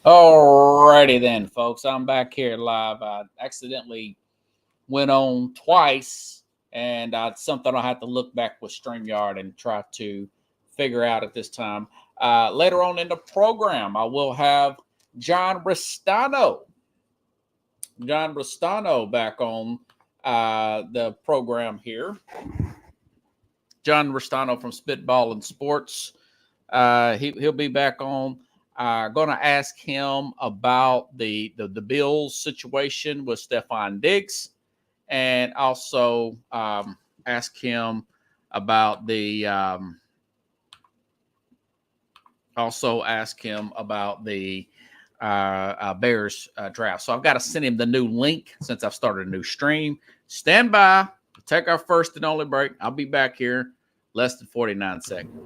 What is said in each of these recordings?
Alrighty then, folks. I'm back here live. I accidentally went on twice, and something I'll have to look back with StreamYard and try to figure out at this time. Later on in the program, I will have John Restano. John Restano back on the program here. John Restano from Spitballin Sports. He'll be back on. Going to ask him about the Bills situation with Stephon Diggs, and also ask him about the Bears draft. So I've got to send him the new link since I've started a new stream. Stand by. Take our first and only break. I'll be back here less than 49 seconds.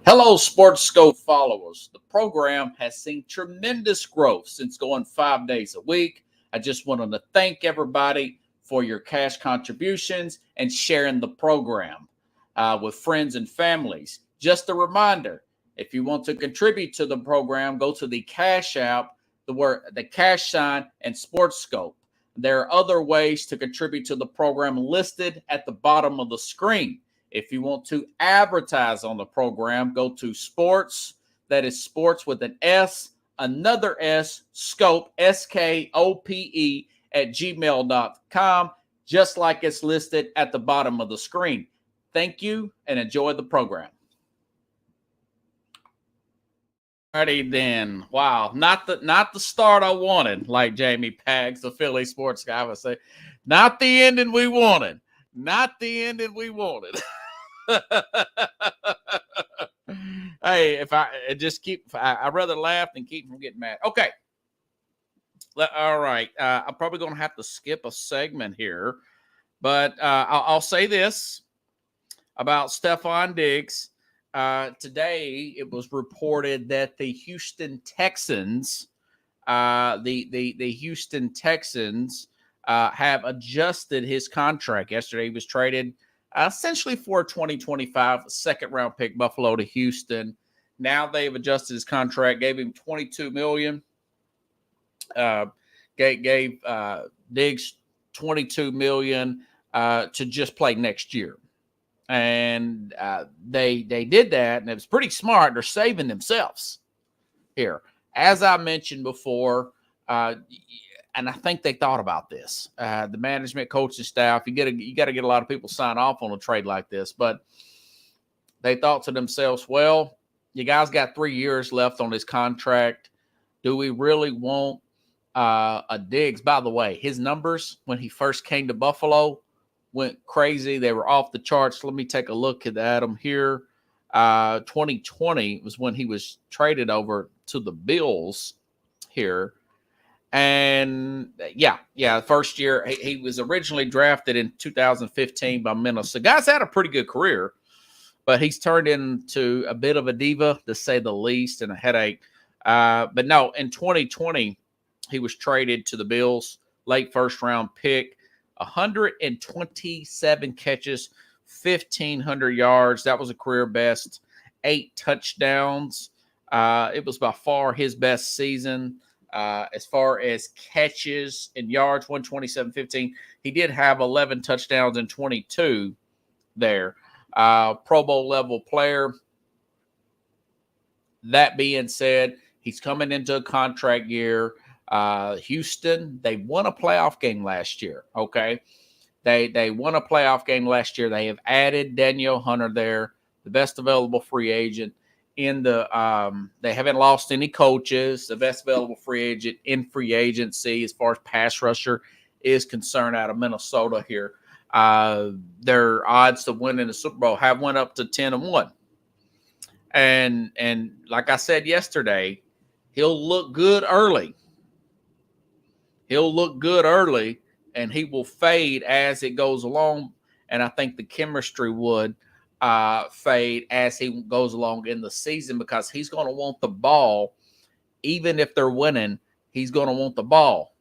Hello, SportsSkope followers. The program has seen tremendous growth since going 5 days a week. I just wanted to thank everybody for your cash contributions and sharing the program with friends and families. Just a reminder, if you want to contribute to the program, go to the Cash App, the cash sign, and SportsSkope. There are other ways to contribute to the program listed at the bottom of the screen. If you want to advertise on the program, go to sports, that is sports with an S, another S, scope, SKOPE, at gmail.com, just like it's listed at the bottom of the screen. Thank you and enjoy the program. Alrighty then. Wow, not the start I wanted, like Jamie Paggs, the Philly sports guy would say. Not the ending we wanted. Not the ending we wanted. Hey, I'd rather laugh than keep from getting mad. Okay. All right. I'm probably going to have to skip a segment here, but I'll say this about Stephon Diggs. Today, it was reported that the Houston Texans, have adjusted his contract. Yesterday, he was traded essentially for a 2025 second-round pick, Buffalo to Houston. Now they've adjusted his contract, gave him $22 million. Gave Diggs $22 million to just play next year. And they did that, and it was pretty smart. They're saving themselves here. As I mentioned before, and I think they thought about this. The management, coaching staff, you got to get a lot of people sign off on a trade like this. But they thought to themselves, well, you guys got 3 years left on his contract. Do we really want a Diggs? By the way, his numbers when he first came to Buffalo went crazy. They were off the charts. Let me take a look at them here. 2020 was when he was traded over to the Bills here. And first year, he was originally drafted in 2015 by Minnesota. Guy's had a pretty good career, but he's turned into a bit of a diva, to say the least, and a headache. But no, in 2020, he was traded to the Bills, late first-round pick, 127 catches, 1,500 yards. That was a career best, 8 touchdowns. It was by far his best season. As far as catches and yards, 127-15. He did have 11 touchdowns and 22 there. Pro Bowl level player. That being said, he's coming into a contract year. Houston, they won a playoff game last year. Okay. They won a playoff game last year. They have added Daniel Hunter there, the best available free agent. They haven't lost any coaches. The best available free agent in free agency as far as pass rusher is concerned out of Minnesota here. Their odds to win in the Super Bowl have went up to 10-1. And like I said yesterday, he'll look good early. And he will fade as it goes along. And I think the chemistry would fade as he goes along in the season, because he's going to want the ball. Even if they're winning, he's going to want the ball.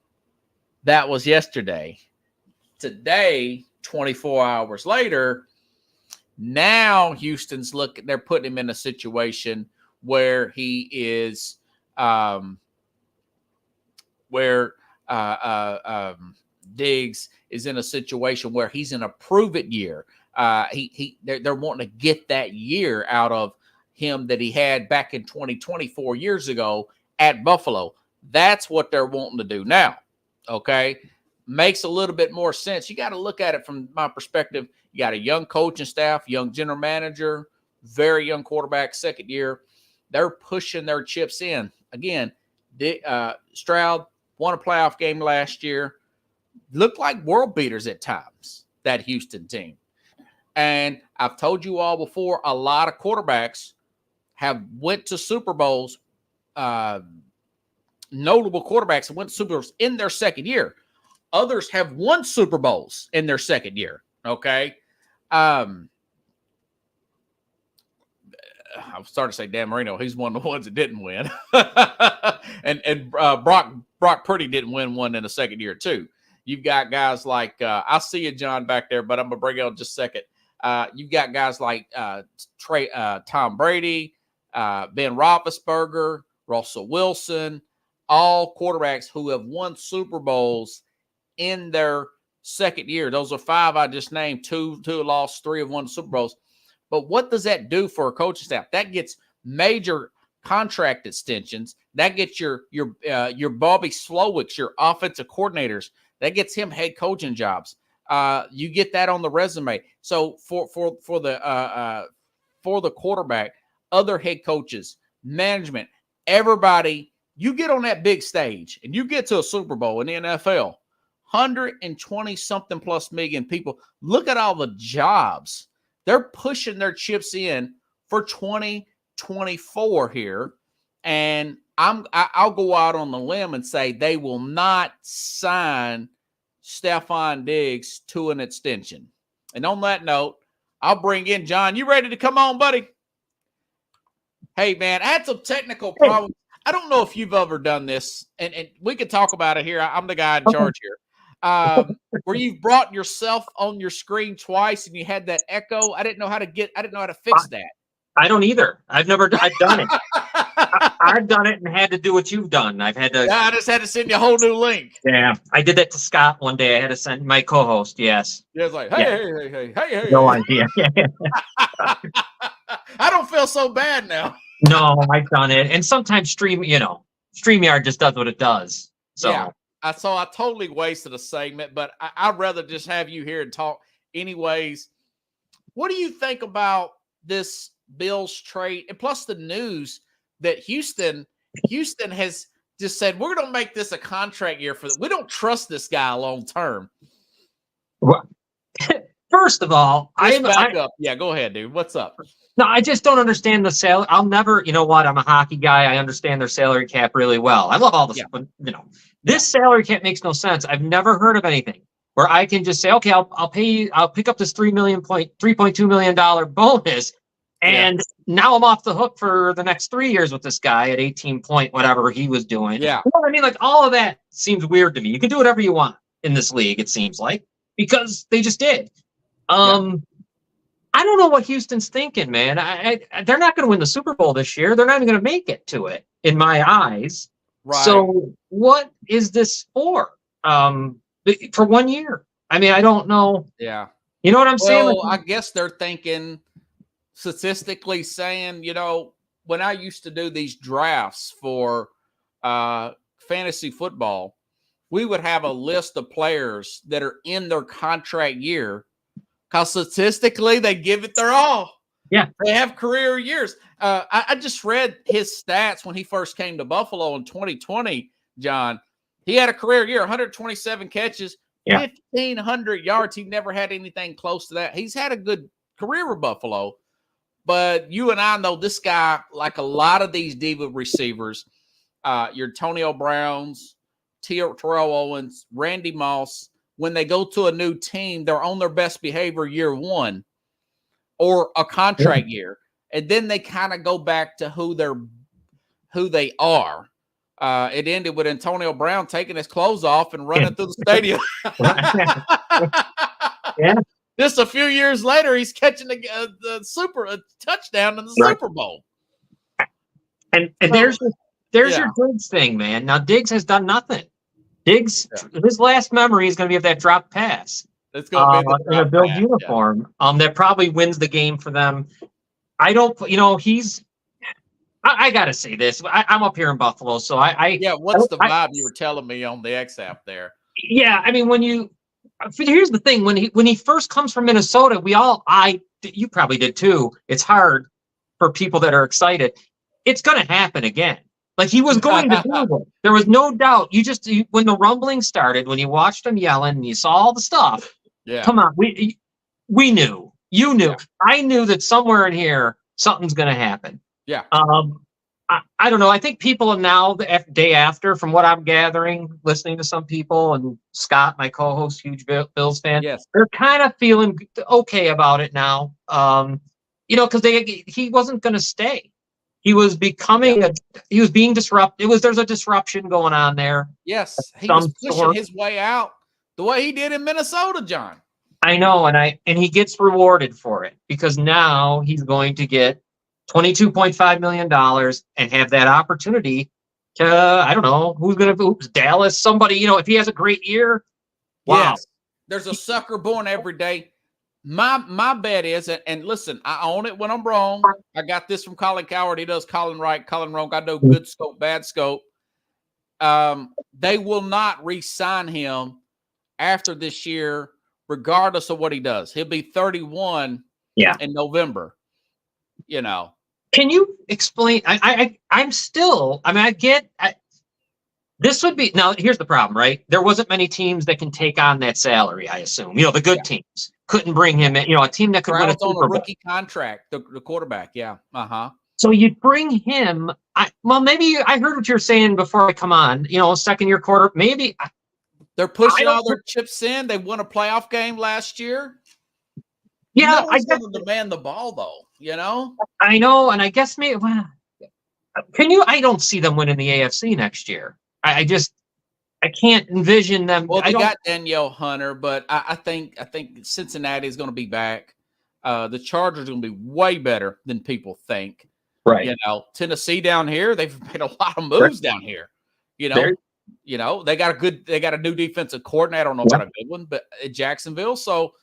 That was yesterday. Today, 24 hours later, now Houston's they're putting him in a situation where he is where Diggs is in a situation where he's in a prove it year. They're wanting to get that year out of him that he had back in 2020, 4 years ago at Buffalo. That's what they're wanting to do now. Okay. Makes a little bit more sense. You got to look at it from my perspective. You got a young coaching staff, young general manager, very young quarterback, second year. They're pushing their chips in. Again, Stroud won a playoff game last year. Looked like world beaters at times, that Houston team. And I've told you all before, a lot of quarterbacks have went to Super Bowls, notable quarterbacks have went to Super Bowls in their second year. Others have won Super Bowls in their second year, okay? I'm starting to say Dan Marino. He's one of the ones that didn't win. and Brock Purdy didn't win one in the second year, too. You've got guys like I see you, John, back there, but I'm going to bring it on just a second. You've got guys like Tom Brady, Ben Roethlisberger, Russell Wilson, all quarterbacks who have won Super Bowls in their second year. Those are five I just named. Two lost, three have won Super Bowls. But what does that do for a coaching staff? That gets major contract extensions. That gets your Bobby Slowicks, your offensive coordinators. That gets him head coaching jobs. You get that on the resume. So for the quarterback, other head coaches, management, everybody, you get on that big stage and you get to a Super Bowl in the NFL, 120 something plus million people. Look at all the jobs. They're pushing their chips in for 2024 here. And I'll go out on the limb and say they will not sign Stephon Diggs to an extension. And on that note, I'll bring in John. You ready to come on, buddy? Hey, man, I had some technical problems. I don't know if you've ever done this, and we can talk about it here. I'm the guy in charge here. Where you've brought yourself on your screen twice and you had that echo. I didn't know how to fix that. I don't either. I've done it. I've done it and had to do what you've done. I just had to send you a whole new link. Yeah. I did that to Scott one day. I had to send my co-host. Yes. Yeah, it's like, hey. No idea. I don't feel so bad now. No, I've done it. And sometimes StreamYard just does what it does. So yeah. So I totally wasted a segment, but I'd rather just have you here and talk anyways. What do you think about this Bills trade, and plus the news that Houston has just said, we're going to make this a contract year we don't trust this guy long term. Well, first of all, Yeah, go ahead, dude. What's up? No, I just don't understand the salary. I'll never, you know what? I'm a hockey guy. I understand their salary cap really well. I love all this, but this salary cap makes no sense. I've never heard of anything where I can just say, okay, I'll pay you, I'll pick up this $3.2 million bonus. And now I'm off the hook for the next 3 years with this guy at 18 point, whatever he was doing. Yeah. You know what I mean? Like, all of that seems weird to me. You can do whatever you want in this league, it seems like, because they just did. I don't know what Houston's thinking, man. They're not going to win the Super Bowl this year. They're not even going to make it to it, in my eyes. Right. So what is this for? For 1 year? I mean, I don't know. Yeah. You know what I'm saying? Well, I guess they're thinking, statistically saying, when I used to do these drafts for fantasy football, we would have a list of players that are in their contract year because statistically they give it their all. Yeah. They have career years. I just read his stats when he first came to Buffalo in 2020, John. He had a career year, 127 catches, 1,500 yards. He never had anything close to that. He's had a good career with Buffalo. But you and I know this guy, like a lot of these diva receivers, your Antonio Browns, Terrell Owens, Randy Moss, when they go to a new team, they're on their best behavior year one or a contract year. And then they kind of go back to who they are. It ended with Antonio Brown taking his clothes off and running through the stadium. Yeah. Just a few years later, he's catching a touchdown in the Super Bowl. And there's there's your Diggs thing, man. Now Diggs has done nothing. Diggs, his last memory is going to be of that drop pass. It's going to be the in a drop Bills pass, uniform. That probably wins the game for them. I don't, I got to say this. I'm up here in Buffalo, so what's the vibe you were telling me on the X app there? Yeah, I mean, here's the thing: when he first comes from Minnesota, you probably did too. It's hard for people that are excited. It's going to happen again. Like he was going to do it. There was no doubt. When the rumbling started, when you watched him yelling and you saw all the stuff. Yeah. Come on, we knew. You knew. Yeah. I knew that somewhere in here something's going to happen. Yeah. I don't know. I think people now, the day after, from what I'm gathering, listening to some people, and Scott, my co-host, huge Bills fan, they're kind of feeling okay about it now. Because he wasn't going to stay. He was becoming he was being disrupted. There's a disruption going on there. Yes, he was pushing his way out the way he did in Minnesota, John. I know, and he gets rewarded for it because now he's going to get $22.5 million and have that opportunity to, I don't know, Dallas, somebody, if he has a great year. Wow. Yes. There's a sucker born every day. My bet is, and listen, I own it when I'm wrong. I got this from Colin Coward. He does Colin right, Colin wrong. I know good scope, bad scope. They will not re-sign him after this year, regardless of what he does. He'll be 31 in November. Can you explain? This would be, now here's the problem, right? There wasn't many teams that can take on that salary, I assume. The good teams couldn't bring him in, a team that could win a Super Bowl. On a rookie contract, the quarterback, yeah. So you'd bring him, maybe I heard what you're saying before I come on, second year quarter, maybe. They're pushing all their chips in. They won a playoff game last year. Yeah, I guess to demand the ball though. I know, and I guess maybe. Well, I don't see them winning the AFC next year. I can't envision them. Well, they got Danielle Hunter, but I think Cincinnati is going to be back. The Chargers are going to be way better than people think. Right. Tennessee down here, they've made a lot of moves down here. They got a new defensive coordinator. I don't know about a good one, but at Jacksonville. So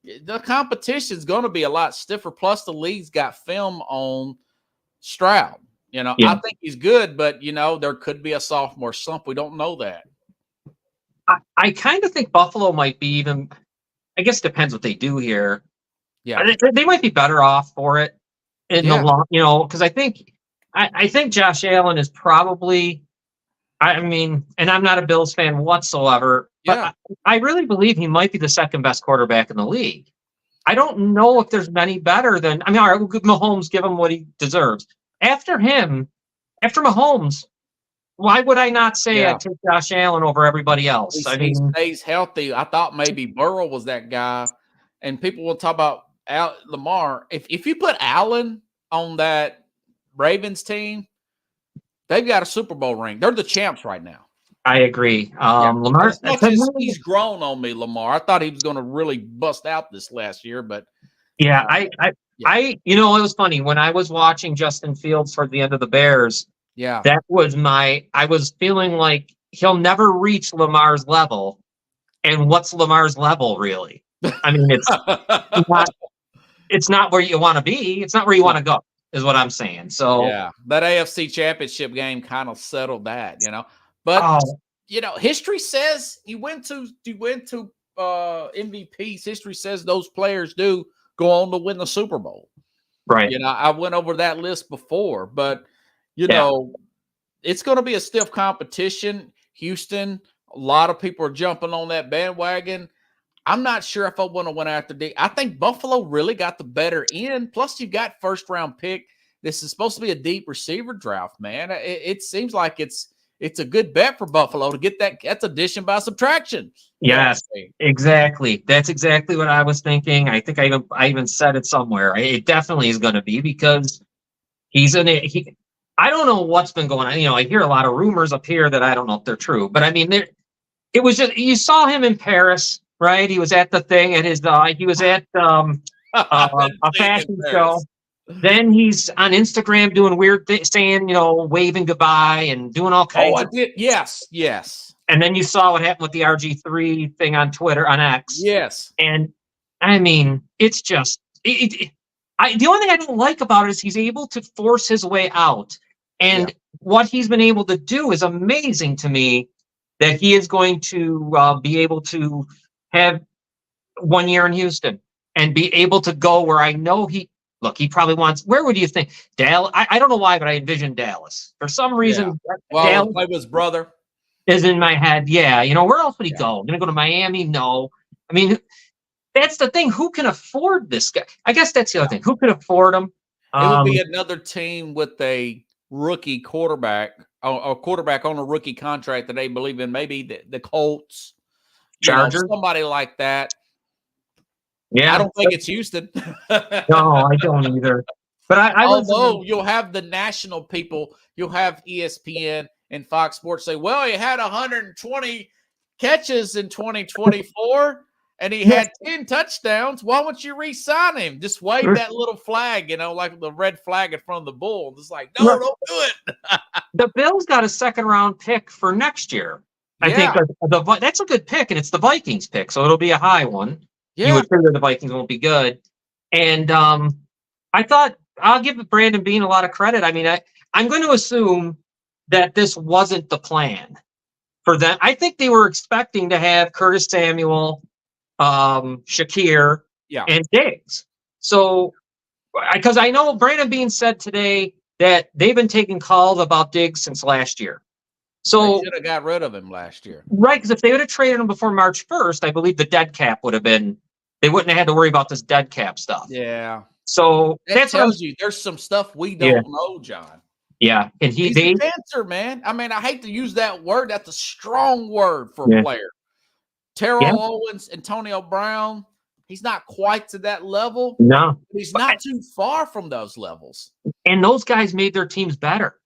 the competition is going to be a lot stiffer. Plus, the league's got film on Stroud. I think he's good, but there could be a sophomore slump. We don't know that. I kind of think Buffalo might be even. I guess it depends what they do here. Yeah, they might be better off for it in the long. Because I think Josh Allen is probably. I mean, and I'm not a Bills fan whatsoever, but I really believe he might be the second best quarterback in the league. I don't know if there's many better than. I mean, all right, Mahomes, give him what he deserves. After Mahomes, why would I not say I take Josh Allen over everybody else? He stays healthy. I thought maybe Burrow was that guy, and people will talk about Lamar. If you put Allen on that Ravens team, they've got a Super Bowl ring. They're the champs right now. I agree. Lamar, he's grown on me, Lamar. I thought he was going to really bust out this last year, but it was funny when I was watching Justin Fields toward the end of the Bears. Yeah, that was I was feeling like he'll never reach Lamar's level. And what's Lamar's level really? I mean, it's not where you want to be. It's not where you want to go. Is what I'm saying. So that AFC Championship game kind of settled that, But history says you went to MVPs. History says those players do go on to win the Super Bowl. Right. I went over that list before, but it's going to be a stiff competition. Houston, a lot of people are jumping on that bandwagon. I'm not sure if I want to win after I think Buffalo really got the better end. Plus, you got first round pick. This is supposed to be a deep receiver draft, man. It seems like it's a good bet for Buffalo to get that. That's addition by subtraction. Yes, exactly. That's exactly what I was thinking. I think I even said it somewhere. It definitely is going to be because he's in it. I don't know what's been going on. I hear a lot of rumors up here that I don't know if they're true, but I mean, it was just you saw him in Paris. Right, he was at the thing at his. He was at a fashion show. Then he's on Instagram doing weird things, saying, waving goodbye and doing all Oh, kinds I of. did. Yes, yes, And then you saw what happened with the RG3 thing on Twitter, on X. yes. And I mean, it's just the only thing I don't like about it is he's able to force his way out. And what he's been able to do is amazing to me, that he is going to be able to have 1 year in Houston and be able to go where I know he probably wants. Where would you think? Dallas? I don't know why, but I envision Dallas. For some Yeah. reason, Well, Dallas play with his brother. is in my head. Yeah. Where else would he Yeah. go? Going to go to Miami? No. I mean, that's the thing. Who can afford this guy? I guess that's the other thing. Who can afford him? It would be another team with a rookie quarterback, or quarterback on a rookie contract that they believe in. Maybe the Colts, Chargers. Somebody like that. Yeah. I don't think it's Houston. No, I don't either. But although you'll have the national people, you'll have ESPN and Fox Sports say, "Well, he had 120 catches in 2024." And he had 10 touchdowns. Why won't you re-sign him? Just wave that little flag, like the red flag in front of the bull. It's like, no, don't do it. The Bills got a second-round pick for next year. I think that's a good pick, and it's the Vikings pick, so it'll be a high one. Yeah. You would figure the Vikings won't be good. And I thought I'll give Brandon Beane a lot of credit. I mean, I'm going to assume that this wasn't the plan for them. I think they were expecting to have Curtis Samuel, Shakir, and Diggs. So, because I know Brandon Beane said today that they've been taking calls about Diggs since last year. So they should have got rid of him last year. Right, because if they would have traded him before March 1st, I believe the dead cap would have been, they wouldn't have had to worry about this dead cap stuff. Yeah. So that tells you there's some stuff we don't know, John. Yeah. And he's a cancer, man. I mean, I hate to use that word. That's a strong word for a player. Terrell Owens, Antonio Brown, he's not quite to that level. No. He's not too far from those levels. And those guys made their teams better.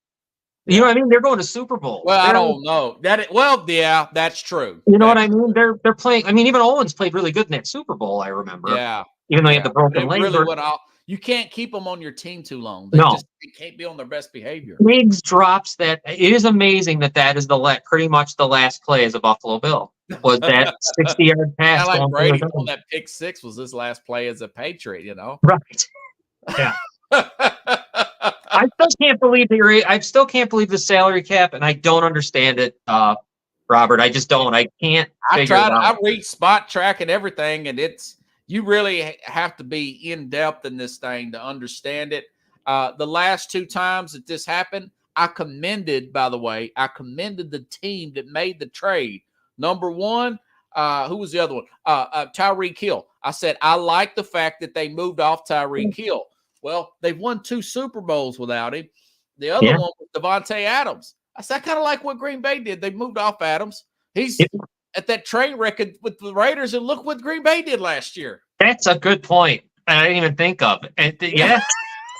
You know what I mean? They're going to Super Bowl. Well, I don't know. That's true. You know what I mean? They're playing. I mean, even Owens played really good in that Super Bowl, I remember. Yeah. Even though he had the broken leg. You can't keep them on your team too long. They can't be on their best behavior. Diggs drops that. It is amazing that is pretty much the last play as a Buffalo Bill. Was that 60-yard pass? Like Brady on that pick six was his last play as a Patriot, Right. Yeah. I still can't believe the salary cap, and I don't understand it, Robert. I just don't. I can't figure it out. I read Spot Track and everything, and you really have to be in depth in this thing to understand it. The last two times that this happened, I commended the team that made the trade. Number one, who was the other one? Tyreek Hill. I said, I like the fact that they moved off Tyreek Hill. Well, they've won 2 Super Bowls without him. The other one was Devontae Adams. I said, I kind of like what Green Bay did. They moved off Adams. He's at that train record with the Raiders, and look what Green Bay did last year. That's a good point. I didn't even think of it. And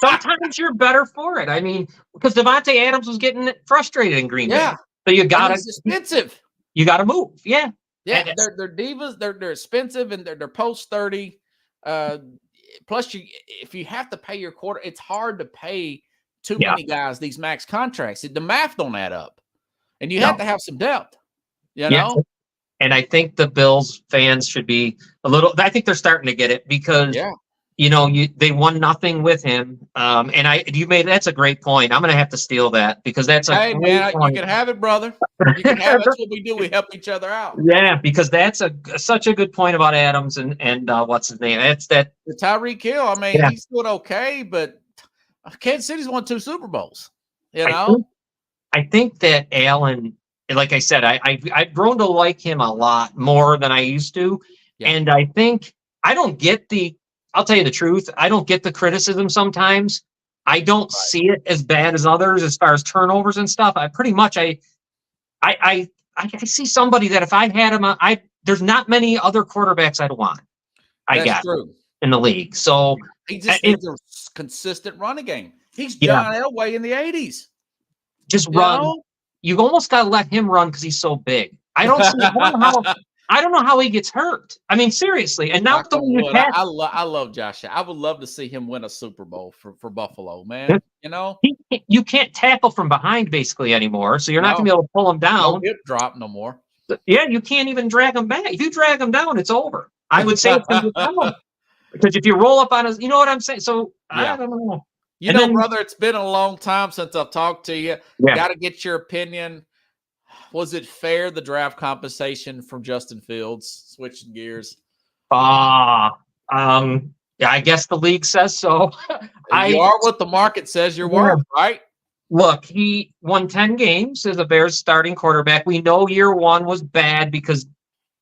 sometimes you're better for it. I mean, because Devontae Adams was getting frustrated in Green Bay. So you got to. It's expensive. You got to move. Yeah. Yeah. They're divas. They're expensive, and they're post 30. Plus, if you have to pay your quarter, it's hard to pay too many guys these max contracts. The math don't add up, and you have to have some depth. You know. And I think the Bills fans should be a little. I think they're starting to get it because they won nothing with him. And that's a great point. I'm going to have to steal that because that's a hey man, point. You can have it, brother. You can have it. That's what we do. We help each other out. Yeah, because that's such a good point about Adams and what's his name? That's that the Tyreek Hill. I mean, he's doing okay, but Kansas City's won 2 Super Bowls. I think that Allen, like I said, I've grown to like him a lot more than I used to, and I think I don't get I'll tell you the truth. I don't get the criticism sometimes. I don't see it as bad as others as far as turnovers and stuff. I pretty much I see somebody that if I had him, there's not many other quarterbacks I'd want. That's true. In the league. So he just needs a consistent running game. He's John Elway in the 80s. Just run. You almost got to let him run because he's so big. I don't see I don't know how he gets hurt. I mean, seriously. And now Knock on wood. I love Josh. I would love to see him win a Super Bowl for Buffalo, man. You know, you can't tackle from behind basically anymore, so you're not going to be able to pull him down. No hip drop no more. Yeah, you can't even drag him back. If you drag him down, it's over. I would say it's going to be down. Because if you roll up on his, you know what I'm saying? So, I don't know. You know, brother, it's been a long time since I've talked to you. Yeah. Got to get your opinion. Was it fair, the draft compensation from Justin Fields? Switching gears. Yeah, I guess the league says so. You are what the market says you're worth, right? Look, he won 10 games as a Bears starting quarterback. We know year one was bad because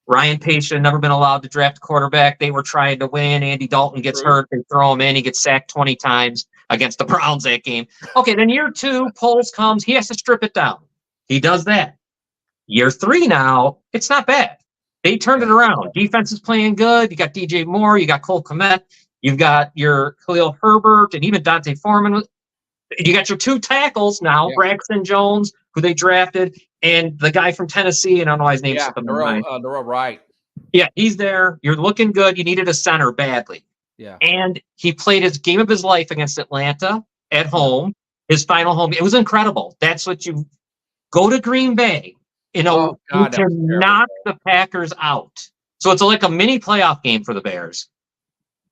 Ryan Pace had never been allowed to draft a quarterback. They were trying to win. Andy Dalton gets hurt. They throw him in. He gets sacked 20 times against the Browns that game. Okay, then year two, Poles comes. He has to strip it down. He does that. Year three now, it's not bad. They turned it around. Defense is playing good. You got DJ Moore. You got Cole Kmet. You've got your Khalil Herbert and even Dante Foreman. You got your two tackles now, Braxton Jones, who they drafted, and the guy from Tennessee, and I don't know his name. Darrell Wright. Yeah, he's there. You're looking good. You needed a center badly. Yeah. And he played his game of his life against Atlanta at home, his final home. It was incredible. That's what you go to Green Bay. You know, you can knock the Packers out. So it's like a mini playoff game for the Bears.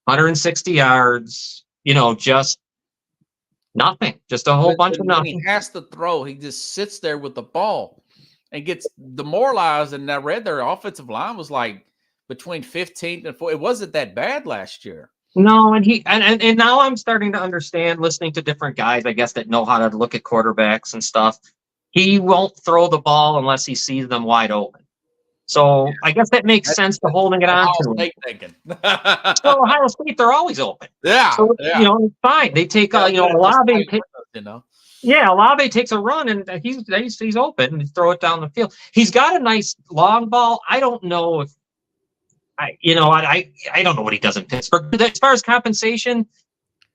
160 yards, you know, just nothing. Just a whole bunch of nothing. He has to throw. He just sits there with the ball and gets demoralized. And I read their offensive line was like between 15th and 4th. It wasn't that bad last year. No, and now I'm starting to understand, listening to different guys, I guess, that know how to look at quarterbacks and stuff. He won't throw the ball unless he sees them wide open. So I guess that makes sense to holding it on to him. Thinking. So Ohio State, they're always open. Yeah. So, you know, it's fine. They take, Olave. Olave takes a run and he's open and throw it down the field. He's got a nice long ball. I don't know if I don't know what he does in Pittsburgh. As far as compensation,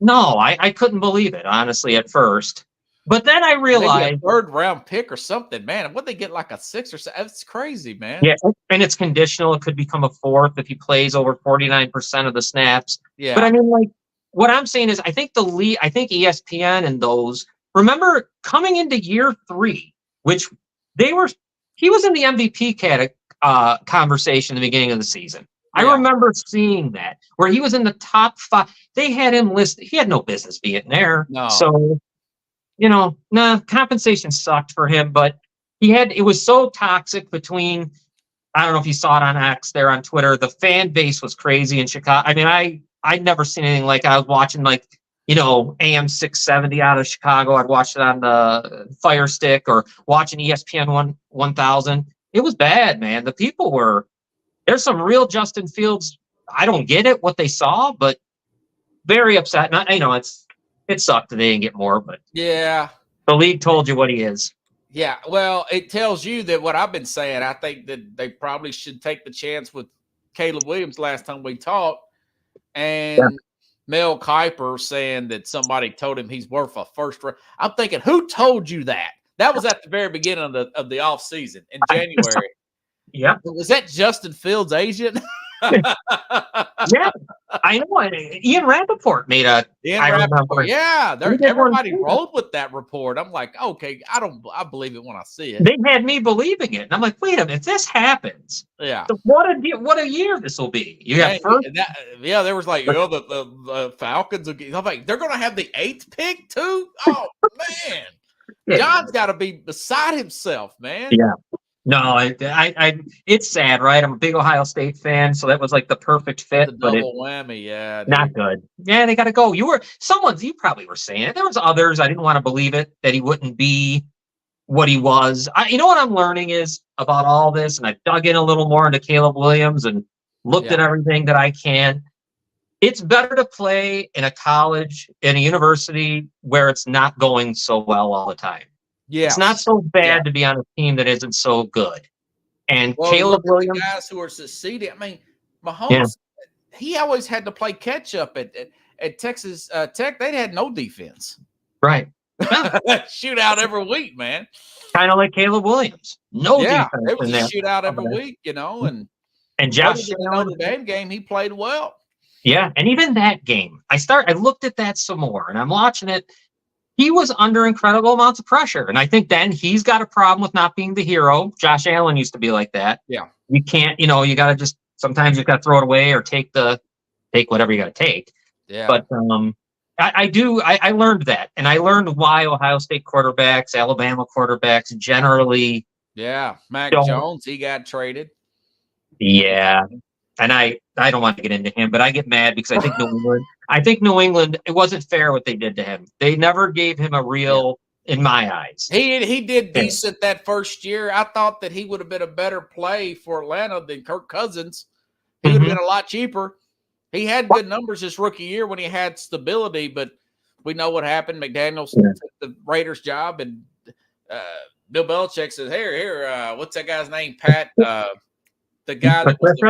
no, I couldn't believe it, honestly, at first. But then I realized, maybe a third-round pick or something, man. What they get, like a 6 or 7? That's crazy, man. Yeah, and it's conditional. It could become a 4th if he plays over 49% of the snaps. Yeah. But I mean, like, what I'm saying is, I think ESPN and those, remember coming into year 3, which he was in the MVP conversation at the beginning of the season. Yeah. I remember seeing that where he was in the top 5. They had him listed. He had no business being there. No. So, compensation sucked for him, but it was so toxic between, I don't know if you saw it on X there on Twitter. The fan base was crazy in Chicago. I mean, I'd never seen anything like it. I was watching AM 670 out of Chicago. I'd watch it on the Fire Stick or watching ESPN 1000. It was bad, man. The people there's some real Justin Fields. I don't get it, what they saw, but very upset. It sucked that they didn't get more, but yeah, the league told you what he is. Yeah, well, it tells you that what I've been saying. I think that they probably should take the chance with Caleb Williams last time we talked, and Mel Kiper saying that somebody told him he's worth a first round. I'm thinking, who told you that? That was at the very beginning of the off season in January. Yeah, was that Justin Fields' agent? Yeah, I know. Ian Rappaport made a. Everybody rolled with that report. I'm like, okay, I believe it when I see it. They had me believing it, and I'm like, wait a minute, if this happens, what a year this will be. You got first. There was like, the Falcons. I'm like, they're going to have the 8th pick too. Oh man, John's got to be beside himself, man. Yeah. No, it's sad, right? I'm a big Ohio State fan, so that was like the perfect fit. The double whammy, yeah. Not good. Yeah, they got to go. You probably were saying it. There was others. I didn't want to believe it, that he wouldn't be what he was. You know what I'm learning is about all this, and I dug in a little more into Caleb Williams and looked at everything that I can. It's better to play in a college, in a university where it's not going so well all the time. Yeah, it's not so bad to be on a team that isn't so good. And Caleb Williams, the guys who are succeeding. I mean, Mahomes, he always had to play catch up at Texas Tech. They had no defense. Right. Shootout every week, man. Kind of like Caleb Williams. No defense. It was a shootout every week, and And Other Josh than the Allen, Notre Dame game, he played well. yeah, and even that game, I looked at that some more, and I'm watching it. He was under incredible amounts of pressure, and I think then he's got a problem with not being the hero. Josh Allen used to be like that. Yeah. You can't, you got to just sometimes you got to throw it away or take whatever you got to take. Yeah. But I learned that, and I learned why Ohio State quarterbacks, Alabama quarterbacks generally. Yeah. Mac Jones, he got traded. Yeah. And I don't want to get into him, but I get mad because I think New England, it wasn't fair what they did to him. They never gave him a real, in my eyes. He did decent that first year. I thought that he would have been a better play for Atlanta than Kirk Cousins. He would have been a lot cheaper. He had good numbers his rookie year when he had stability, but we know what happened. McDaniels took the Raiders job, and Bill Belichick says, here, what's that guy's name? Pat, the guy that was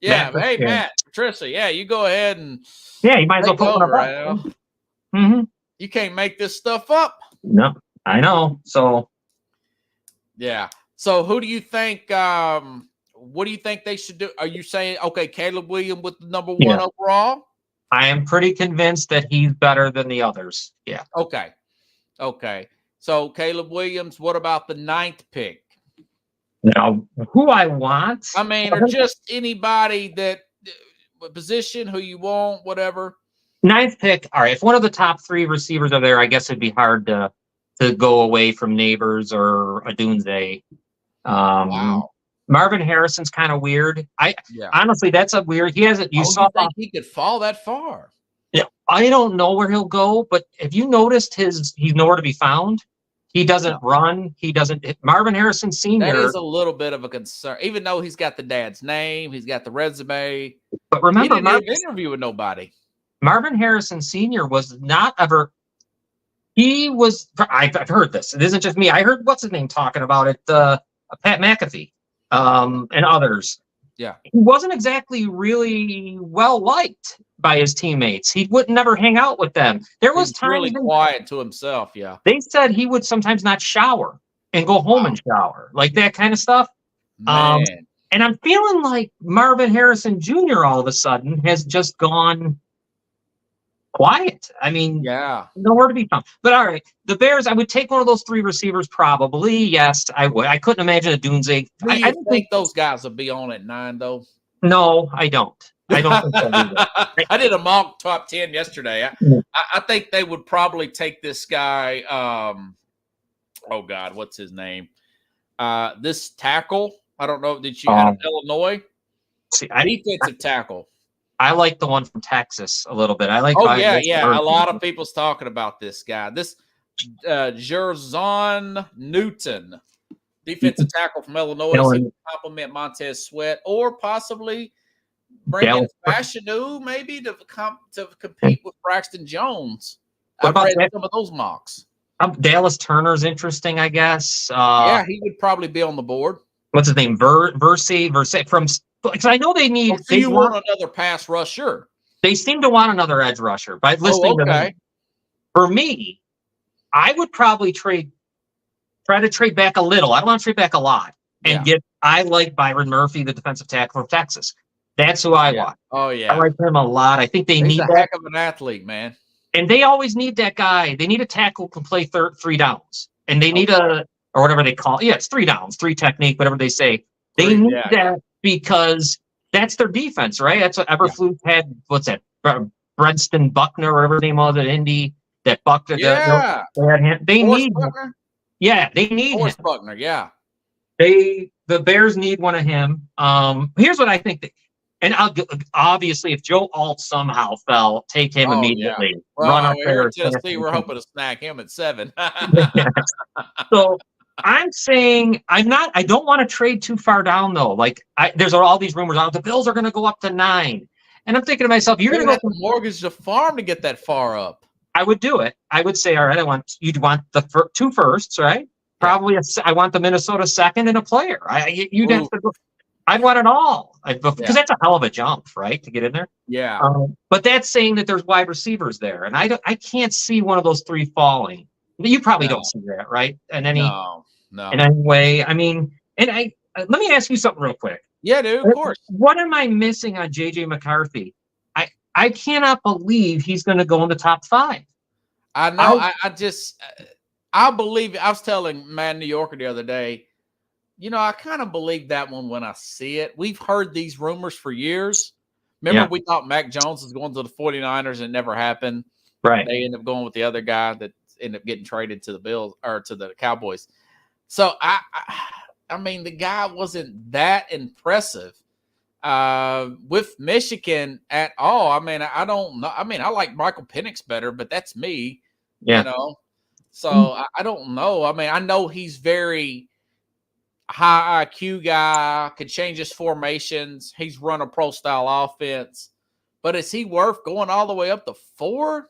Matt Patricia. Yeah, you go ahead and you might as well put one up. You can't make this stuff up. No, I know. So yeah. So who do you think? What do you think they should do? Are you saying Caleb Williams with the number 1 overall? I am pretty convinced that he's better than the others. Yeah. Okay. So Caleb Williams. What about the 9th pick? Now, who I want? I mean, or just anybody that position who you want, whatever. 9th pick. All right. If one of the top 3 receivers are there, I guess it'd be hard to go away from Neighbors or Adunze. Wow. Marvin Harrison's kind of weird. Honestly, that's a weird. He hasn't. You saw think he could fall that far? Yeah, I don't know where he'll go, but have you noticed he's nowhere to be found? He doesn't run. He doesn't. Marvin Harrison Sr. That is a little bit of a concern, even though he's got the dad's name, he's got the resume. But remember, he didn't interview with nobody. Marvin Harrison Sr. was not ever. He was. I've heard this. It isn't just me. I heard what's his name talking about it. Pat McAfee, and others. Yeah, he wasn't exactly really well liked by his teammates. He would never hang out with them. There was times really quiet to himself. Yeah, they said he would sometimes not shower and go home and shower, like that kind of stuff. Man. And I'm feeling like Marvin Harrison Jr. all of a sudden has just gone quiet. I mean, nowhere to be found. But all right, the Bears, I would take one of those 3 receivers probably. Yes, I would. I couldn't imagine a Dunze. I don't think those guys will be on at 9, though. No, I don't. I don't think so either. I did a mock top 10 yesterday. I think they would probably take this guy. Oh God, what's his name? This tackle. I don't know. Did you out of Illinois? Defensive tackle. I like the one from Texas a little bit. I like. A lot of people's talking about this guy. This Jerzon Newton, defensive tackle from Illinois. So he complement Montez Sweat, or possibly bring in Fashanu maybe to compete with Braxton Jones. I've read some of those mocks. Dallas Turner's interesting, I guess. He would probably be on the board. What's his name? Verse from. Because I know they need. So you want another pass rusher? They seem to want another edge rusher. By listening to them, for me, I would probably try to trade back a little. I don't want to trade back a lot and get. I like Byron Murphy, the defensive tackle from Texas. That's who I want. Oh yeah, I like him a lot. I think they need a heck of an athlete, man. And they always need that guy. They need a tackle who can play 3 downs, and they need or whatever they call. Yeah, it's 3 downs, 3 technique, whatever they say. They need that. Because that's their defense, right? That's what Eberflus had. What's that? Bredston Buckner, whatever his name was at Indy. That Buckner. They need. Buckner? Yeah, they need him. Buckner. Yeah. The Bears need one of him. Here's what I think. Obviously, if Joe Alt somehow fell, take him immediately. Yeah. Well, we're in Tennessee. We're hoping to snag him at 7. So. I'm saying I don't want to trade too far down though. Like there's all these rumors out. The Bills are going to go up to 9, and I'm thinking to myself, you're going to go mortgage the farm to get that far up. I would do it. I would say, all right, you'd want the 2 firsts, right? Probably I want the Minnesota 2nd and a player. I'd want it all because that's a hell of a jump, right, to get in there. Yeah. But that's saying that there's wide receivers there, and I can't see one of those 3 falling. You probably don't see that, right? In any way, I mean, and let me ask you something real quick. Yeah, dude, of course. What am I missing on JJ McCarthy? I cannot believe he's going to go in the top 5. I know. I believe. I was telling Man New Yorker the other day. I kind of believe that one when I see it. We've heard these rumors for years. Remember, we thought Mac Jones was going to the 49ers and it never happened. Right. They ended up going with the other guy that ended up getting traded to the Bills or to the Cowboys. So I mean, the guy wasn't that impressive with Michigan at all. I mean, I don't know. I mean, I like Michael Penix better, but that's me. Yeah. So I don't know. I mean, I know he's very high IQ guy, could change his formations. He's run a pro style offense, but is he worth going all the way up to 4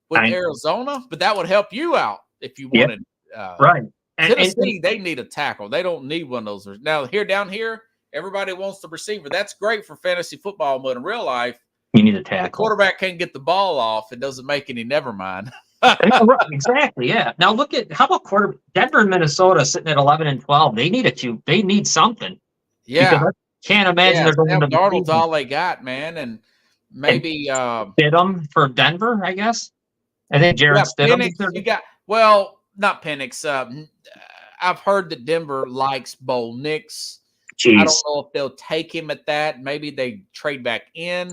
with Arizona? But that would help you out if you wanted. Right. Tennessee, they need a tackle. They don't need one of those. Now, down here, everybody wants the receiver. That's great for fantasy football, but in real life, you need a tackle. The quarterback can't get the ball off. It doesn't make any never mind. Exactly, yeah. Now look at how about Denver and Minnesota sitting at 11 and 12. They need something. Yeah, I can't imagine they're going to Darnold's all they got, man, and maybe Stidham for Denver, I guess. I think Jared Stidham. Not Penix. I've heard that Denver likes Bo Nix. Jeez. I don't know if they'll take him at that. Maybe they trade back in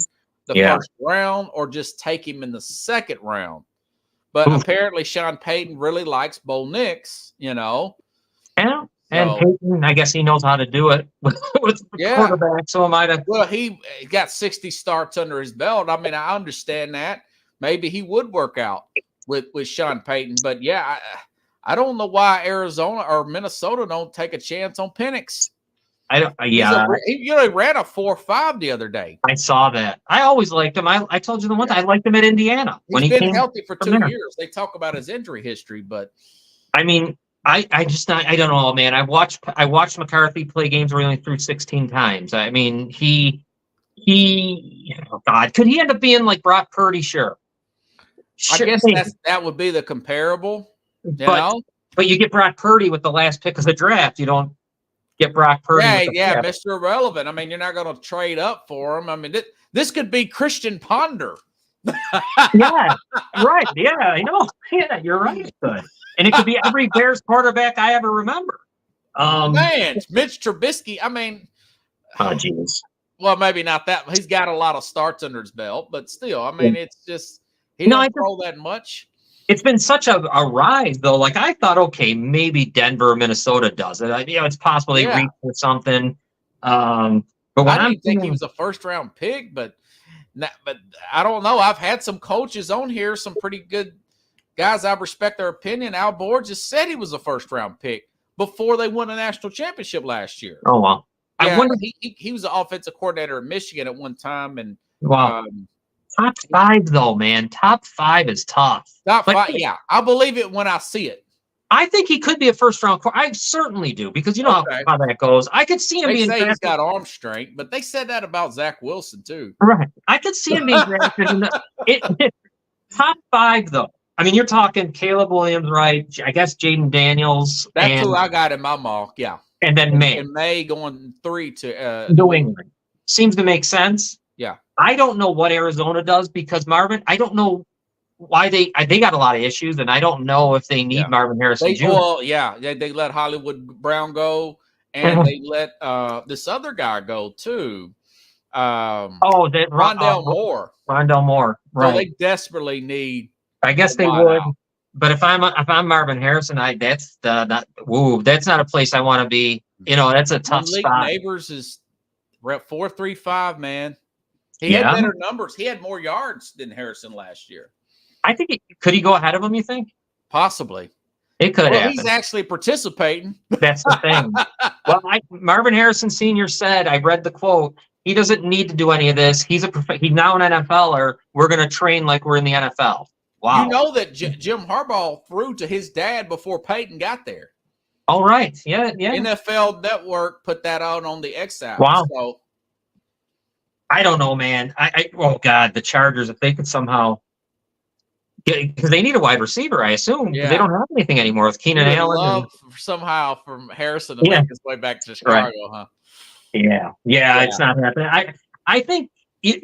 the first round or just take him in the second round. But apparently Sean Payton really likes Bo Nix, Yeah. And Payton, I guess he knows how to do it with quarterback. So Well, he got 60 starts under his belt. I mean, I understand that. Maybe he would work out with Sean Payton. But, yeah, I don't know why Arizona or Minnesota don't take a chance on Penix. He ran a 4.5 the other day. I saw that. I always liked him. I told you the one time I liked him at Indiana. He's been healthy for 2 years. They talk about his injury history, but I mean, I don't know, man. I watched McCarthy play games where he only threw 16 times. I mean, oh God, could he end up being like Brock Purdy? Sure. I guess that would be the comparable. But you get Brock Purdy with the last pick of the draft. You don't get Brock Purdy. Mr. Irrelevant. I mean, you're not going to trade up for him. I mean, this could be Christian Ponder. Yeah, right. Yeah, I know. Yeah, you're right. Good. And it could be every Bears quarterback I ever remember. Mitch Trubisky. I mean, oh, jeez. Well, maybe not that. He's got a lot of starts under his belt, but still, I mean, it's just he doesn't throw that much. It's been such a rise, though. Like, I thought, okay, maybe Denver or Minnesota does it. It's possible they reach for something. But I didn't think he was a first-round pick, but I don't know. I've had some coaches on here, some pretty good guys. I respect their opinion. Al Bohr just said he was a first-round pick before they won a national championship last year. Oh, wow. Yeah, I wonder he was the offensive coordinator in Michigan at one time, and top 5 though, man. Top 5 is tough. Top 5, yeah. I believe it when I see it. I think he could be a first-round quarterback. I certainly do, because you know how that goes. I could see him being drafted. He's got arm strength, but they said that about Zach Wilson too. Right. I could see him being drafted in the top 5 though. I mean, you're talking Caleb Williams, right? I guess Jaden Daniels. That's who I got in my mock, yeah. And then May. And May going 3 to New England. Seems to make sense. Yeah. I don't know what Arizona does because Marvin, I don't know why they got a lot of issues, and I don't know if they need Marvin Harrison Jr. Well, they let Hollywood Brown go, and they let this other guy go too. Rondell Moore. Rondell Moore. Right. So they desperately need. I guess they would. But if I'm Marvin Harrison, that's not a place I want to be. You know, that's a tough spot. Neighbors is 4.35, man. He had better numbers. He had more yards than Harrison last year. I think could he go ahead of him, you think? Possibly. It could happen. He's actually participating. That's the thing. Well, Marvin Harrison Sr. said, I read the quote, he doesn't need to do any of this. He's now an NFLer. We're going to train like we're in the NFL. Wow. You know that Jim Harbaugh threw to his dad before Peyton got there. All right. Yeah. NFL Network put that out on the X app. Wow. So, I don't know, man. Oh God, the Chargers, if they could somehow because they need a wide receiver, I assume, because they don't have anything anymore with Keenan Would Allen. love somehow from Harrison to Yeah. make his way back to Chicago, huh? Yeah, it's not happening. I think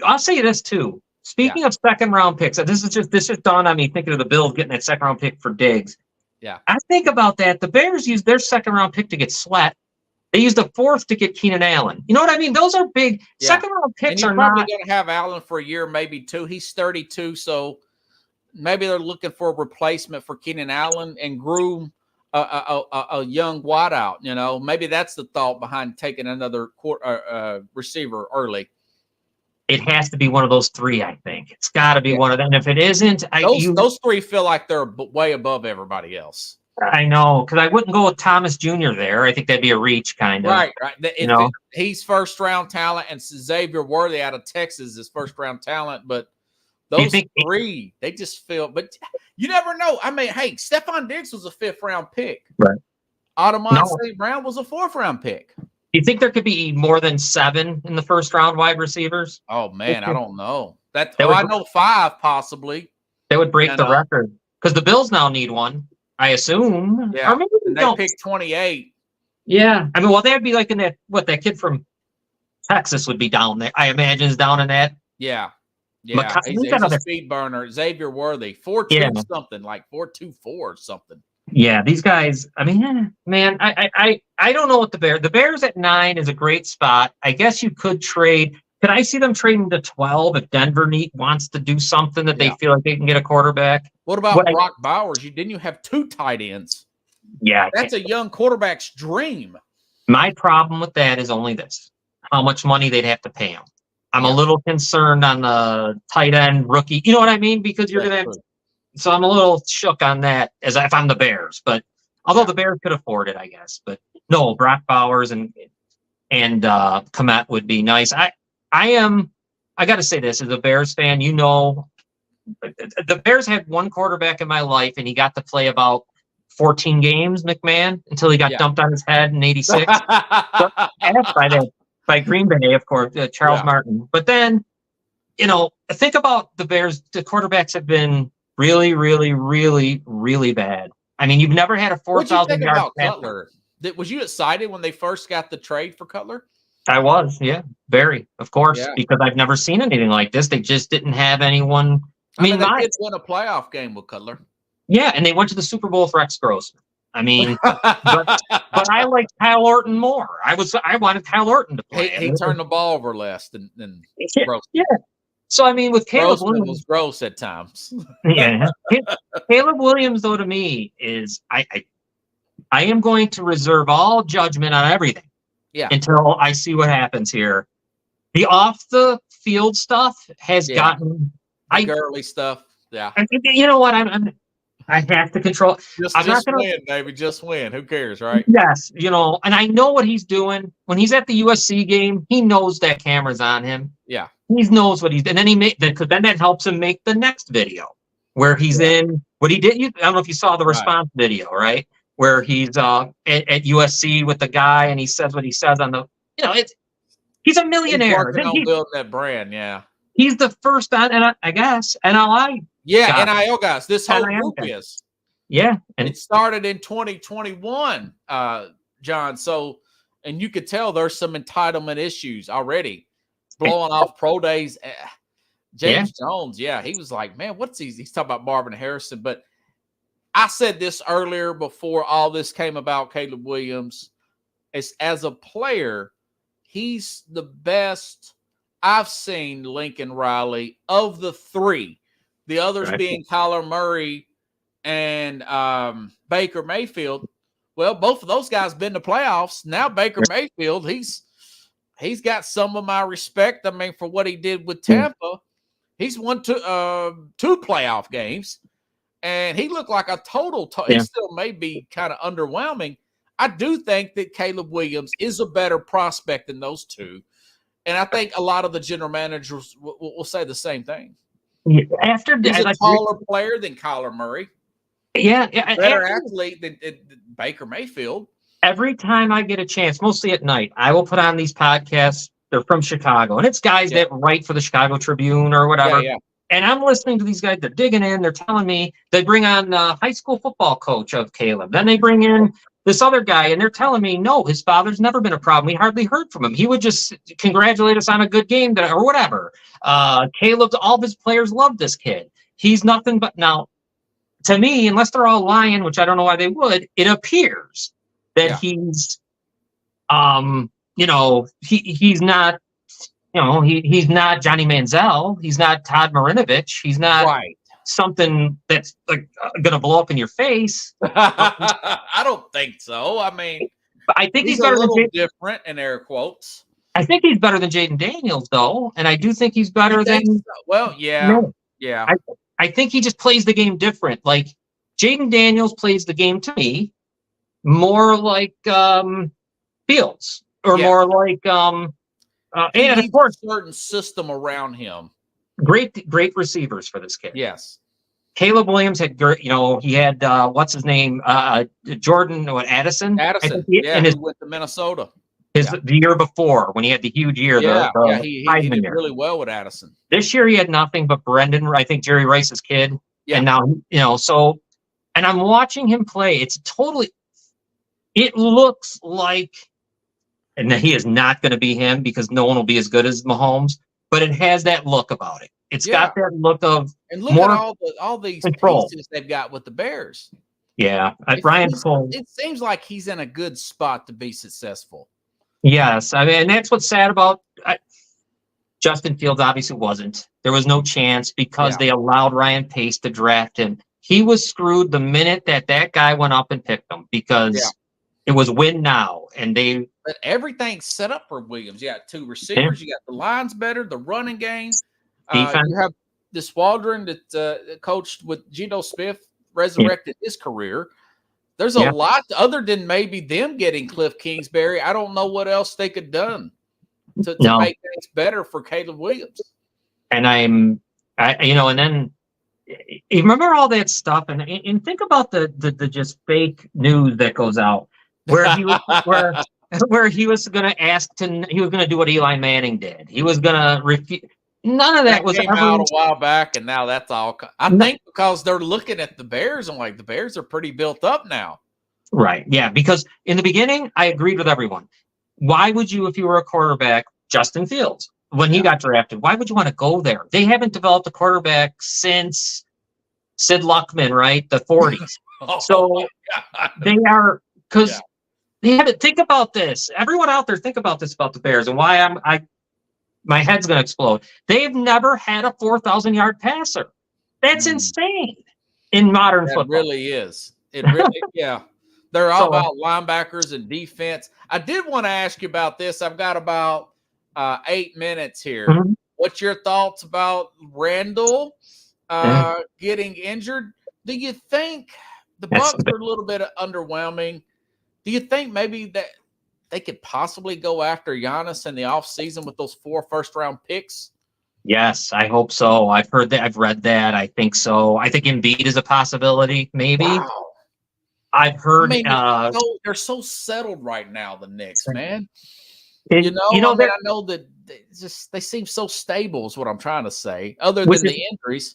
I'll say this too. Speaking of second round picks, this just dawned on me thinking of the Bills getting that second round pick for Diggs. Yeah, I think about that. The Bears used their second round pick to get Sweat. They used the fourth to get Keenan Allen. You know what I mean? Those are big second round picks. And you're are probably not going to have Allen for a year, maybe two. He's 32, so maybe they're looking for a replacement for Keenan Allen and groom a young wideout. You know, maybe that's the thought behind taking another receiver early. It has to be one of those three. I think it's got to be one of them. If it isn't, those three feel like they're way above everybody else. I know, because I wouldn't go with Thomas Jr. there. I think that'd be a reach, kind of. Right. He's first round talent, and Xavier Worthy out of Texas is first round talent, but those three, they just feel. But you never know. I mean, hey, Stephon Diggs was a 5th round pick. Right. Audemars St. Brown was a 4th round pick. Do you think there could be more than 7 in the first round wide receivers? Oh man, I don't know. I know 5 possibly. They would break the record because the Bills now need one. I assume. Yeah. Or maybe they picked 28. Yeah. I mean, well, they'd be like in that. What, that kid from Texas would be down there. I imagine is down in that. Yeah. Yeah. He's a speed burner. Xavier Worthy, 4.2 something, like 4.24 or something. Yeah, these guys. I mean, man, I don't know what the Bears at 9 is a great spot. I guess you could trade. Could I see them trading to 12 if Denver wants to do something that they feel like they can get a quarterback? What about Brock Bowers? Didn't you have 2 tight ends? Yeah. That's a young quarterback's dream. My problem with that is only this: how much money they'd have to pay him. I'm a little concerned on the tight end rookie. You know what I mean? Because you're going to. So I'm a little shook on that as if I'm the Bears. But although the Bears could afford it, I guess. But no, Brock Bowers and Komet would be nice. I got to say this as a Bears fan, you know, the Bears had one quarterback in my life, and he got to play about 14 games, McMahon, until he got dumped on his head in '86. by Green Bay, of course, Charles Martin. But then, you know, think about the Bears. The quarterbacks have been really, really, really, really bad. I mean, you've never had a 4,000 yard Cutler. Was you excited when they first got the trade for Cutler? I was, very, of course, because I've never seen anything like this. They just didn't have anyone. I mean, they did win a playoff game with Cutler. Yeah, and they went to the Super Bowl for Rex Grossman. I mean, but I like Kyle Orton more. I wanted Kyle Orton to play. He turned the ball over less than Grossman. Yeah. So I mean, with Caleb Williams was gross at times. Yeah, Caleb Williams, though, to me is I am going to reserve all judgment on everything. Yeah. Until I see what happens here. The off the field stuff has gotten girly stuff. Yeah. You know what? I have to control. Just win, baby. Just win. Who cares, right? Yes. You know, and I know what he's doing. When he's at the USC game, he knows that camera's on him. Yeah. He knows what he's doing. And then because then that helps him make the next video where he's in what he did. I don't know if you saw the response video, right? Where he's at USC with the guy and he says what he says on the, you know, he's a millionaire. He's working on building that brand, He's the first on, and I guess, NLI. Yeah, NIL guys. This whole group is. Yeah. And it started in 2021, John. So, and you could tell there's some entitlement issues already. Blowing off pro days. James Jones, he was like, man, what's he's talking about Marvin Harrison. But I said this earlier before all this came about, Caleb Williams. As a player, he's the best I've seen Lincoln Riley of the 3. The others being Kyler Murray and Baker Mayfield. Well, both of those guys been to playoffs. Now Baker Mayfield, he's got some of my respect. I mean, for what he did with Tampa, he's won 2 playoff games, and he looked like a total. He still may be kind of underwhelming. I do think that Caleb Williams is a better prospect than those 2, and I think a lot of the general managers will say the same thing. Yeah, he's a taller player than Kyler Murray. Yeah, better athlete than Baker Mayfield. Every time I get a chance, mostly at night, I will put on these podcasts. They're from Chicago, and it's guys that write for the Chicago Tribune or whatever. Yeah. And I know what he's doing when he's at the USC game. He knows that camera's on him. He knows what he's doing. And then he And I'm listening to these guys. They're digging in. They're telling me they bring on the high school football coach of Caleb. Then they bring in this other guy, and they're telling me, no, his father's never been a problem. We hardly heard from him. He would just congratulate us on a good game or whatever. Caleb, all of his players love this kid. He's nothing but now. To me, unless they're all lying, which I don't know why they would, it appears that he's, he's not. He's not Johnny Manziel. He's not Todd Marinovich. He's not something that's like going to blow up in your face. I don't think so. I mean, I think he's a better little than different in air quotes. I think he's better than Jaden Daniels, though, and I do think he's better than. So? Well, yeah, no. yeah. I think he just plays the game different. Like Jaden Daniels plays the game to me more like Fields, or more like and of course, a certain system around him. Great receivers for this kid. Yes. Caleb Williams had, he had what's his name, Jordan Addison. Addison, he went to Minnesota. The year before when he had the huge year. He did really well with Addison. This year he had nothing but Brendan, I think Jerry Rice's kid. Yeah. And now, and I'm watching him play. It looks like, and he is not going to be him because no one will be as good as Mahomes, but it has that look about it. It's got that look of and look at all these control pieces they've got with the Bears. Yeah, Ryan Cole. It seems like he's in a good spot to be successful. Yes, I mean, and that's what's sad about Justin Fields. Obviously, wasn't. There was no chance because they allowed Ryan Pace to draft him. He was screwed the minute that guy went up and picked him because it was win now, and they. But everything's set up for Williams. You got 2 receivers. You got the line's better, the running game. Defense. You have the squadron that coached with Geno Smith resurrected his career. There's a lot other than maybe them getting Cliff Kingsbury. I don't know what else they could have done to make things better for Caleb Williams. And and then you remember all that stuff, and think about the just fake news that goes out where he was where he was going to he was going to do what Eli Manning did. He was going to refuse. None of that was came out a while back, and now that's all. I think because they're looking at the Bears and like the Bears are pretty built up now. Right. Yeah. Because in the beginning, I agreed with everyone. Why would you, if you were a quarterback, Justin Fields, when he got drafted, why would you want to go there? They haven't developed a quarterback since Sid Luckman, right? The 40s. They are because they had to think about this. Everyone out there, think about this about the Bears and why my head's going to explode. They've never had a 4,000-yard passer. That's insane in modern football. It really is. It really, They're all about linebackers and defense. I did want to ask you about this. I've got about 8 minutes here. Mm-hmm. What's your thoughts about Randall getting injured? Do you think the Bucs are a little bit underwhelming? Do you think maybe that they could possibly go after Giannis in the offseason with those 4 first-round picks? Yes, I hope so. I've heard that. I've read that. I think so. I think Embiid is a possibility, maybe. Wow. I've heard. They're so settled right now, the Knicks, man. I know that they seem so stable is what I'm trying to say, other than the injuries.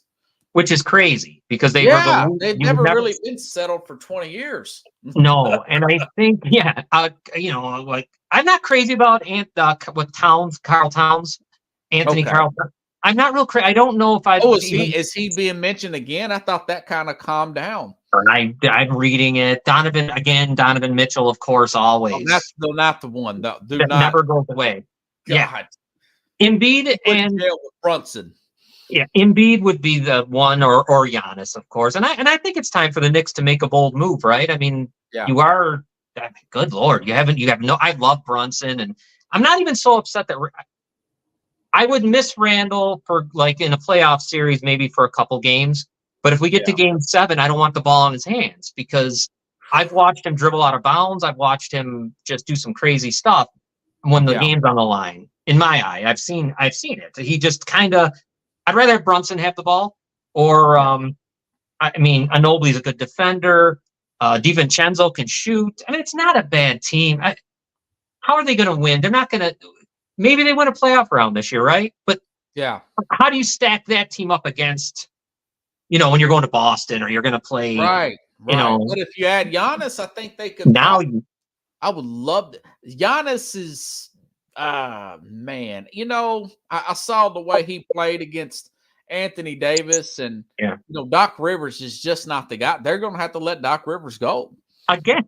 Which is crazy because they've never really been settled for 20 years. No, and I think I'm not crazy about Karl Towns, Anthony Karl. I'm not real crazy. I don't know if is he being mentioned again? I thought that kind of calmed down. I'm reading it. Donovan Mitchell, of course, always. Oh, that's not the one. That never goes away. God. Yeah, Embiid and Brunson. Yeah, Embiid would be the one, or Giannis, of course. And I think it's time for the Knicks to make a bold move, right? I mean, you are. Good Lord, I love Brunson, and I'm not even so upset that I would miss Randall for like in a playoff series, maybe for a couple games. But if we get to game 7, I don't want the ball in his hands because I've watched him dribble out of bounds. I've watched him just do some crazy stuff when the game's on the line. In my eye, I've seen it. He just kind of. I'd rather have Brunson have the ball, or Anobly's a good defender. DiVincenzo can shoot. I mean, it's not a bad team. How are they going to win? They're not going to. Maybe they win a playoff round this year, right? But Yeah. How do you stack that team up against, when you're going to Boston or you're going to play, Right. Right. But if you add Giannis, I think they could now possibly. I would love to. Giannis is, man. I saw the way he played against Anthony Davis, and yeah. Doc Rivers is just not the guy. They're going to have to let Doc Rivers go Again.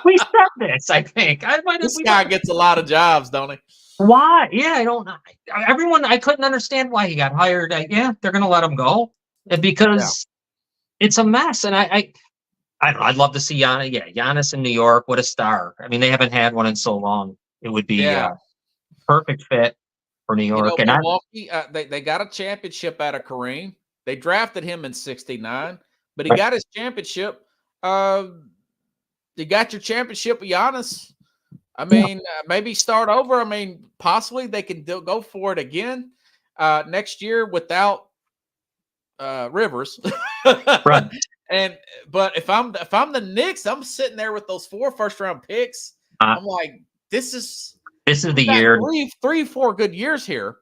We said this, I think. This guy gets a lot of jobs, don't he? Why? Yeah, I don't know. Everyone, I couldn't understand why he got hired. Yeah, they're going to let him go because it's a mess. And I don't know. I'd love to see Giannis. Yeah, Giannis in New York. What a star! I mean, they haven't had one in so long. It would be a perfect fit for New York. And Milwaukee, they got a championship out of Kareem. They drafted him in '69, but he got his championship. You got your championship with Giannis. I mean, maybe start over. I mean, possibly they can go for it again next year without Rivers. Right. But if I'm the Knicks, I'm sitting there with those 4 first-round picks. I'm like, this is the year. 3-4 good years here.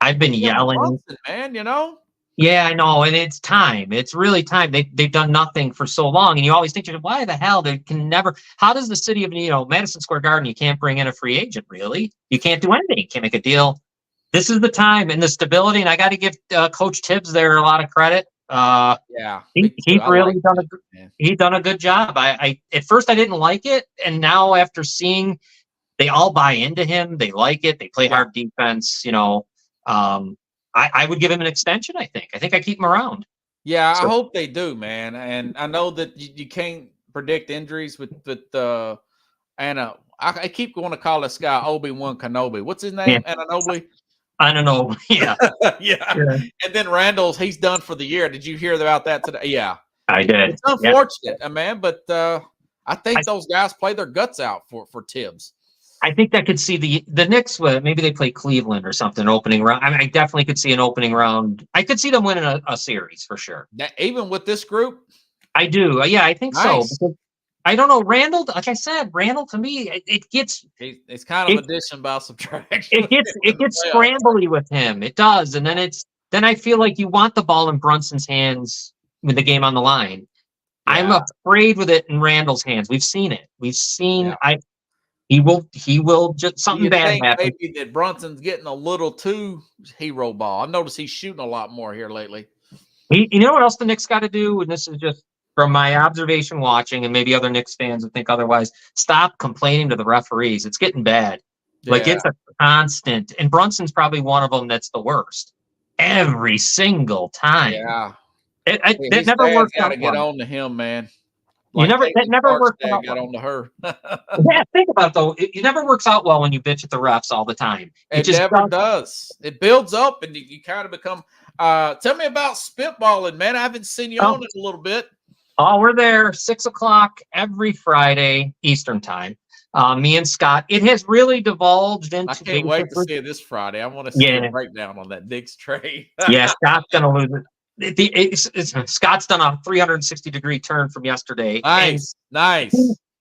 I've been yelling, Brunson, man. Yeah, I know, and it's time. It's really time. They've done nothing for so long, and you always think, why the hell they can never? How does the city of Madison Square Garden? You can't bring in a free agent, really. You can't do anything. You can't make a deal. This is the time and the stability, and I got to give Coach Tibbs there a lot of credit. He's really done a good job. I at first I didn't like it, and now after seeing, they all buy into him. They like it. They play hard defense. I would give him an extension. I think I keep him around. Yeah, I hope they do, man. And I know that you can't predict injuries with I keep going to call this guy Obi-Wan Kenobi. What's his name? Yeah. Anunoby? I don't know. Yeah. yeah. And then Randall's, he's done for the year. Did you hear about that today? Yeah. I did. It's unfortunate, man, but I think those guys play their guts out for Tibbs. I think that could see the Knicks. Maybe they play Cleveland or something opening round. I mean, I definitely could see an opening round. I could see them winning a series for sure. Even with this group, I do. Yeah, I think so. Because I don't know, Randall. Like I said, Randall to me, it's kind of addition by subtraction. It gets scrambly with him. It does, and then I feel like you want the ball in Brunson's hands with the game on the line. Yeah. I'm afraid with it in Randall's hands. We've seen it. He will just something bad happen. Maybe that Brunson's getting a little too hero ball. I've noticed he's shooting a lot more here lately. You know what else the Knicks got to do? And this is just from my observation watching, and maybe other Knicks fans would think otherwise. Stop complaining to the referees. It's getting bad. Yeah. Like it's a constant. And Brunson's probably one of them that's the worst. Every single time. Yeah. That never works out. Get on to him, man. That never works out. Got on to her. Yeah, think about it though. It never works out well when you bitch at the refs all the time. It just never does. It builds up, and you kind of become. Tell me about spitballing, man. I haven't seen you on it a little bit. Oh, we're there 6:00 every Friday Eastern time. Me and Scott. It has really divulged into. I can't wait to see it this Friday. I want to see a breakdown on that Diggs trade. Yeah, Scott's gonna lose it. Scott's done a 360-degree turn from yesterday. Nice.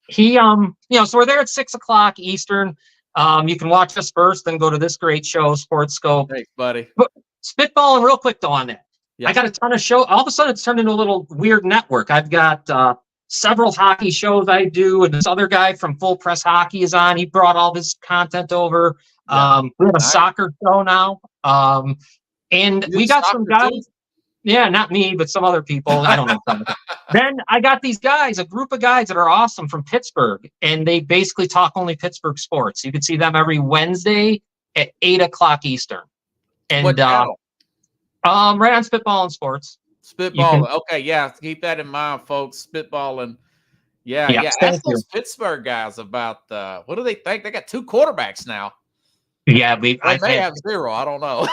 He so we're there at 6:00 Eastern. You can watch us first, then go to this great show, SportsSkope. Thanks, buddy. But spitballing real quick though on that. Yeah. I got a ton of show. All of a sudden, it's turned into a little weird network. I've got several hockey shows I do, and this other guy from Full Press Hockey is on. He brought all this content over. Yeah. We have a soccer show now, and we got some guys. Too? Yeah, not me, but some other people. I don't know. Then I got these guys, a group of guys that are awesome from Pittsburgh, and they basically talk only Pittsburgh sports. You can see them every Wednesday at 8:00 Eastern. And what channel? Right on Spitballin' Sports. Spitball. Okay, yeah. Keep that in mind, folks. Spitballing. Yeah. Ask those Pittsburgh guys about what do they think? They got 2 quarterbacks now. Yeah, they may have 0. I don't know.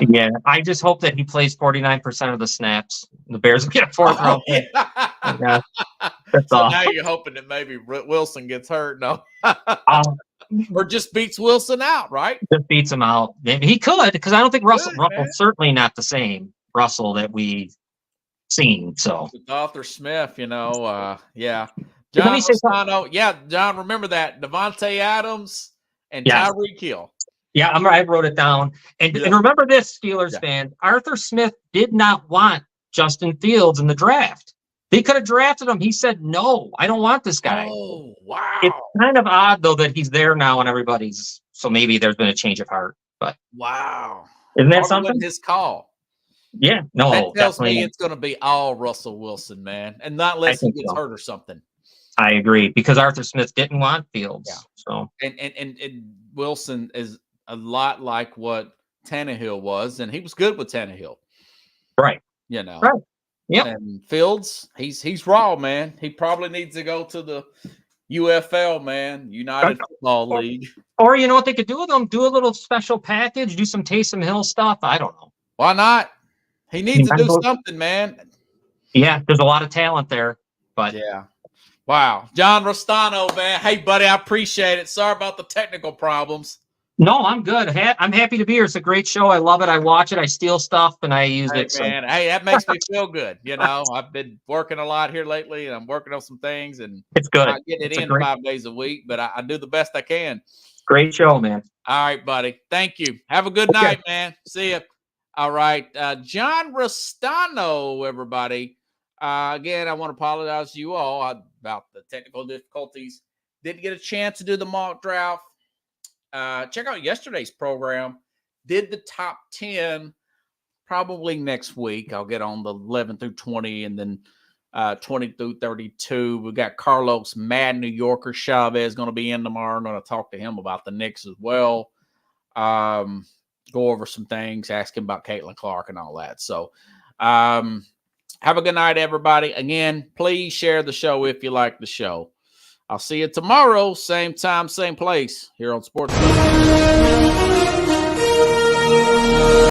Yeah, I just hope that he plays 49% of the snaps. The Bears will get a 4th round pick. Yeah. That's all. Now you're hoping that maybe Wilson gets hurt. No. Or just beats Wilson out, right? Just beats him out. Maybe he could, because I don't think Russell's certainly not the same Russell that we've seen. So with Arthur Smith, yeah. John, John, remember that Devontae Adams and Yes. Tyreek Hill. Yeah, I wrote it down. And remember this, Steelers fan, Arthur Smith did not want Justin Fields in the draft. They could have drafted him. He said, no, I don't want this guy. Oh, wow. It's kind of odd, though, that he's there now and everybody's, so maybe there's been a change of heart. But wow. Isn't that Probably something? wasn't his call. Yeah, no, that tells definitely. me it's going to be all Russell Wilson, man, and not unless he gets hurt or something. I agree, because Arthur Smith didn't want Fields. Yeah. So and Wilson is a lot like what Tannehill was, and he was good with Tannehill. Right. You know. Right. Yeah. And Fields, he's raw, man. He probably needs to go to the UFL, man, United Football League. Or you know what they could do with him? Do a little special package, do some Taysom Hill stuff. I don't know. Why not? He needs to do something, man. Yeah, there's a lot of talent there. But yeah. Wow. John Rostano, man. Hey, buddy, I appreciate it. Sorry about the technical problems. No, I'm good. I'm happy to be here. It's a great show. I love it. I watch it. I steal stuff and I use it. Man, hey, that makes me feel good. You know, I've been working a lot here lately, and I'm working on some things, and it's good. I get it in 5 days a week, but I do the best I can. Great show, man. All right, buddy. Thank you. Have a good night, man. See you. All right. John Rostano, everybody. Again, I want to apologize to you all about the technical difficulties. Didn't get a chance to do the mock draft. Check out yesterday's program. Did the top 10 probably next week. I'll get on the 11 through 20 and then 20 through 32. We got Carlos Mad New Yorker Chavez going to be in tomorrow. I'm going to talk to him about the Knicks as well. Go over some things, ask him about Caitlin Clark and all that. So have a good night, everybody. Again, please share the show if you like the show. I'll see you tomorrow, same time, same place, here on SportsSkope.